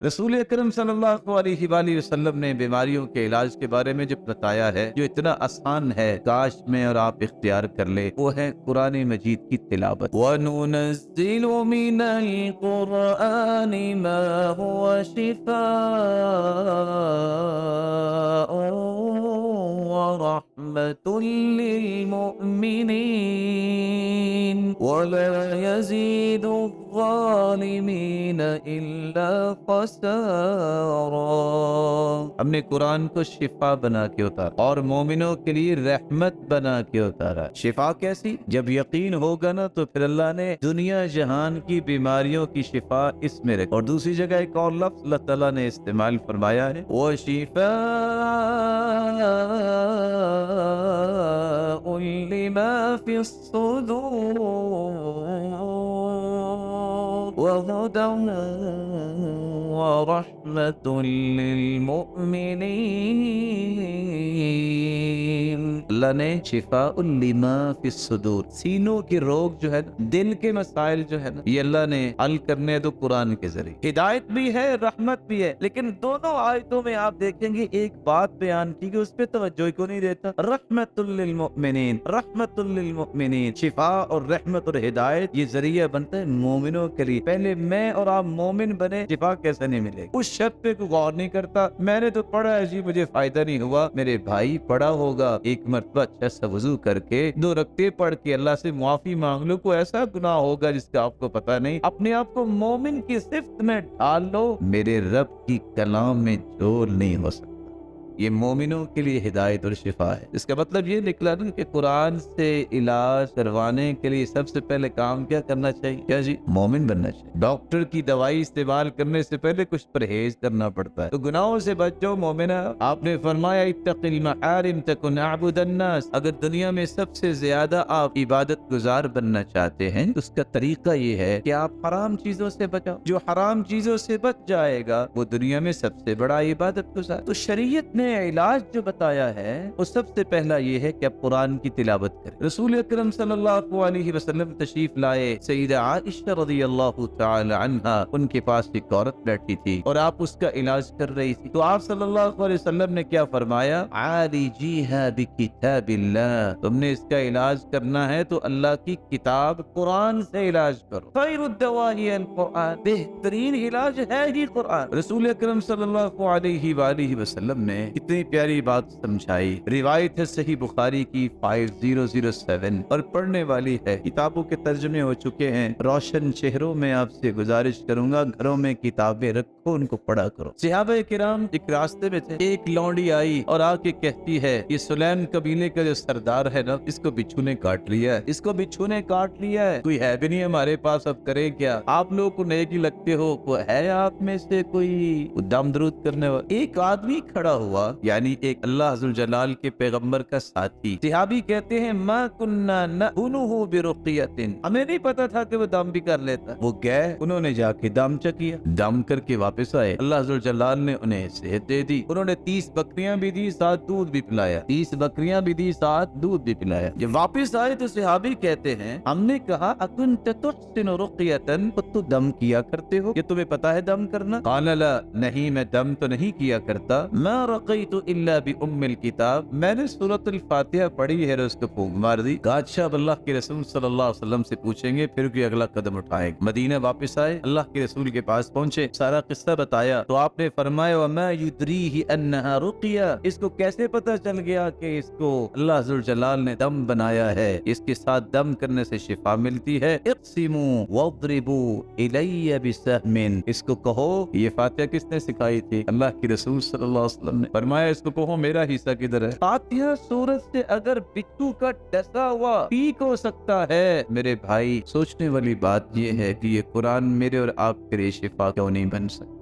रसूल अकरम सल्लल्लाहु अलैहि वसल्लम ने बीमारियों के इलाज के बारे में जो बताया है, जो इतना आसान है, काश मैं और आप इख्तियार कर ले, वो है कुरान मजीद की तिलावत। वनुनज़्ज़िलु मिनल कुरआनि मा हुवा शिफ़ाअन व रहमतुल लिल मुमिनीन वला यज़ीदु ज़ालिमीन इल्ला खसारा। हमने कुरान को शिफा बना के उतारा और मोमिनों के लिए रहमत बना के उतारा। शिफा कैसी? जब यकीन होगा ना तो फिर अल्लाह ने दुनिया जहान की बीमारियों की शिफा इसमें रखी। और दूसरी जगह एक और लफ्ज़ अल्लाह ताला ने इस्तेमाल फरमाया है, वो शिफा लिमा फिस्सुदूर वहुदन वरहमतुल लिलमुमिनीन। अल्लाह ने शिफाउल लिमा फिस्सुदूर, सीनों के रोग जो है, दिल के मसाइल जो है ना, ये अल्लाह ने हल करने दो कुरान के जरिए। हिदायत भी है, रहमत भी है, लेकिन दोनों आयतों में आप देखेंगे एक बात बयान की कि उस पर तवज्जो को नहीं देता। रहमतुल लिलमुमिनीन, रहमतुल लिलमुमिनीन, शिफा और रहमत और हिदायत ये जरिया बनता है मोमिनों के लिए। पहले मैं और आप मोमिन बने, शिफा कैसे नहीं मिलेगी? उस शब्द पे कोई गौर नहीं करता। मैंने तो पढ़ा है जी, मुझे फायदा नहीं हुआ। मेरे भाई पढ़ा होगा, एक मरतबा अच्छा सा वुजू करके 2 रकते पढ़ के अल्लाह से मुआफी मांग लो। कोई ऐसा गुनाह होगा जिसका आपको पता नहीं, अपने आप को मोमिन की सिफ्त में ढाल लो, मेरे रब की कलाम में जोर नहीं हो सकता। ये मोमिनों के लिए हिदायत और शिफा है। इसका मतलब ये निकला ना कि कुरान से इलाज करवाने के लिए सबसे पहले काम क्या करना चाहिए? क्या जी? मोमिन बनना चाहिए। डॉक्टर की दवाई इस्तेमाल करने से पहले कुछ परहेज करना पड़ता है। तो गुनाहों से बचो मोमिना। आपने फरमाया इत्तक़िल महआरिम तकुन अअबुदन नास। अगर दुनिया में सबसे ज्यादा आप इबादत गुजार बनना चाहते हैं तो उसका तरीका ये है कि आप हराम चीजों से बचाओ। जो हराम चीजों से बच जाएगा वो दुनिया में सबसे बड़ा इबादत गुजार। तो शरीयत ने इलाज जो बताया है वो सबसे पहला ये है कि आप कुरान की तिलावत करें। रसूल अकरम सल्लल्लाहु अलैहि वसल्लम तशरीफ लाए, सईदा आइशा रज़ियल्लाहु तआला अन्हा उनके पास एक औरत बैठी थी और आप उसका इलाज कर रही थी। तो आप सल्लल्लाहु अलैहि वसल्लम ने क्या फरमाया? आलिजीहा बिकिताबिल्लाह, तुमने इसका इलाज करना है तो अल्लाह की किताब कुरान से इलाज करो। खैरुद्दवाई अल कुरान, बेहतरीन इलाज है ही कुरान। रसूल अकरम सल्लल्लाहु अलैहि वसल्लम ने इतनी प्यारी बात समझाई। रिवायत है सही बुखारी की 5007 और पढ़ने वाली है, किताबों के तर्जुमे हो चुके हैं। रोशन चेहरों में आपसे गुजारिश करूंगा, घरों में किताबें रखो, उनको पढ़ा करो। सहाबा किराम एक रास्ते में थे, एक लौंडी आई और आके कहती है, ये सुलैम कबीले का जो सरदार है ना, इसको बिच्छू ने काट लिया है, इसको बिच्छू ने काट लिया है, कोई है भी नहीं हमारे पास, अब करें क्या? आप लोग को नेक ही लगते हो, कोई है आप में से कोई दम दरूद करने वाला? एक आदमी खड़ा हुआ, यानी एक अल्लाह अज़्ज़ल जलाल के पैगंबर का साथी। सहाबी कहते हैं मा कुन्ना नहुनुहु बिरुक़ियतिन, हमें नहीं पता था कि वो दम भी कर लेता। वो गए, उन्होंने जाके दम चकिया, दम करके वापस आए। अल्लाह अज़्ज़ल जलाल ने उन्हें सेहत दे दी। उन्होंने 30 बकरियां भी दी, साथ दूध भी पिलाया। 30 बकरियां भी दी, साथ दूध भी पिलाया। जब वापस आए तो सहाबी कहते हैं हमने कहा अकुन्त तुहसिनु रुक़ियतन, तो दम किया करते हो, ये तुम्हें पता है दम करना? क़ाल ला, नहीं मैं दम तो नहीं किया करता। मा रक़ीतु इल्ला बि उम्मिल किताब, मैंने सूरतुल फातिहा पढ़ी है और उसको फूंक मार दी। कहा अच्छा, अब अल्लाह के रसूल सल्लल्लाहु अलैहि वसल्लम से पूछेंगे, फिर कोई अगला कदम उठाएंगे। मदीना वापस आए, अल्लाह के रसूल के पास पहुंचे, सारा किस्सा बताया तो आपने फरमाया वमा युद्रीहि अन्नहा रुक़िया, इसको कैसे पता चल गया कि इसको अल्लाह अज़्ज़ल जलाल ने दम बनाया है, इसके साथ दम करने से शिफा मिलती है। इक़सिमू वद्रिबू इलैया बिसहमिन, इसको कहो, ये फातिहा किसने सिखाई थी? अल्लाह के रसूल सल्लल्लाहु अलैहि वसल्लम ने फरमाया इसको कहो मेरा हिस्सा किधर है? फातिहा सूरत से अगर बिच्छू का डसा हुआ ठीक हो सकता है, मेरे भाई सोचने वाली बात ये है कि ये कुरान मेरे और आपके लिए शिफा क्यों नहीं बन सकता?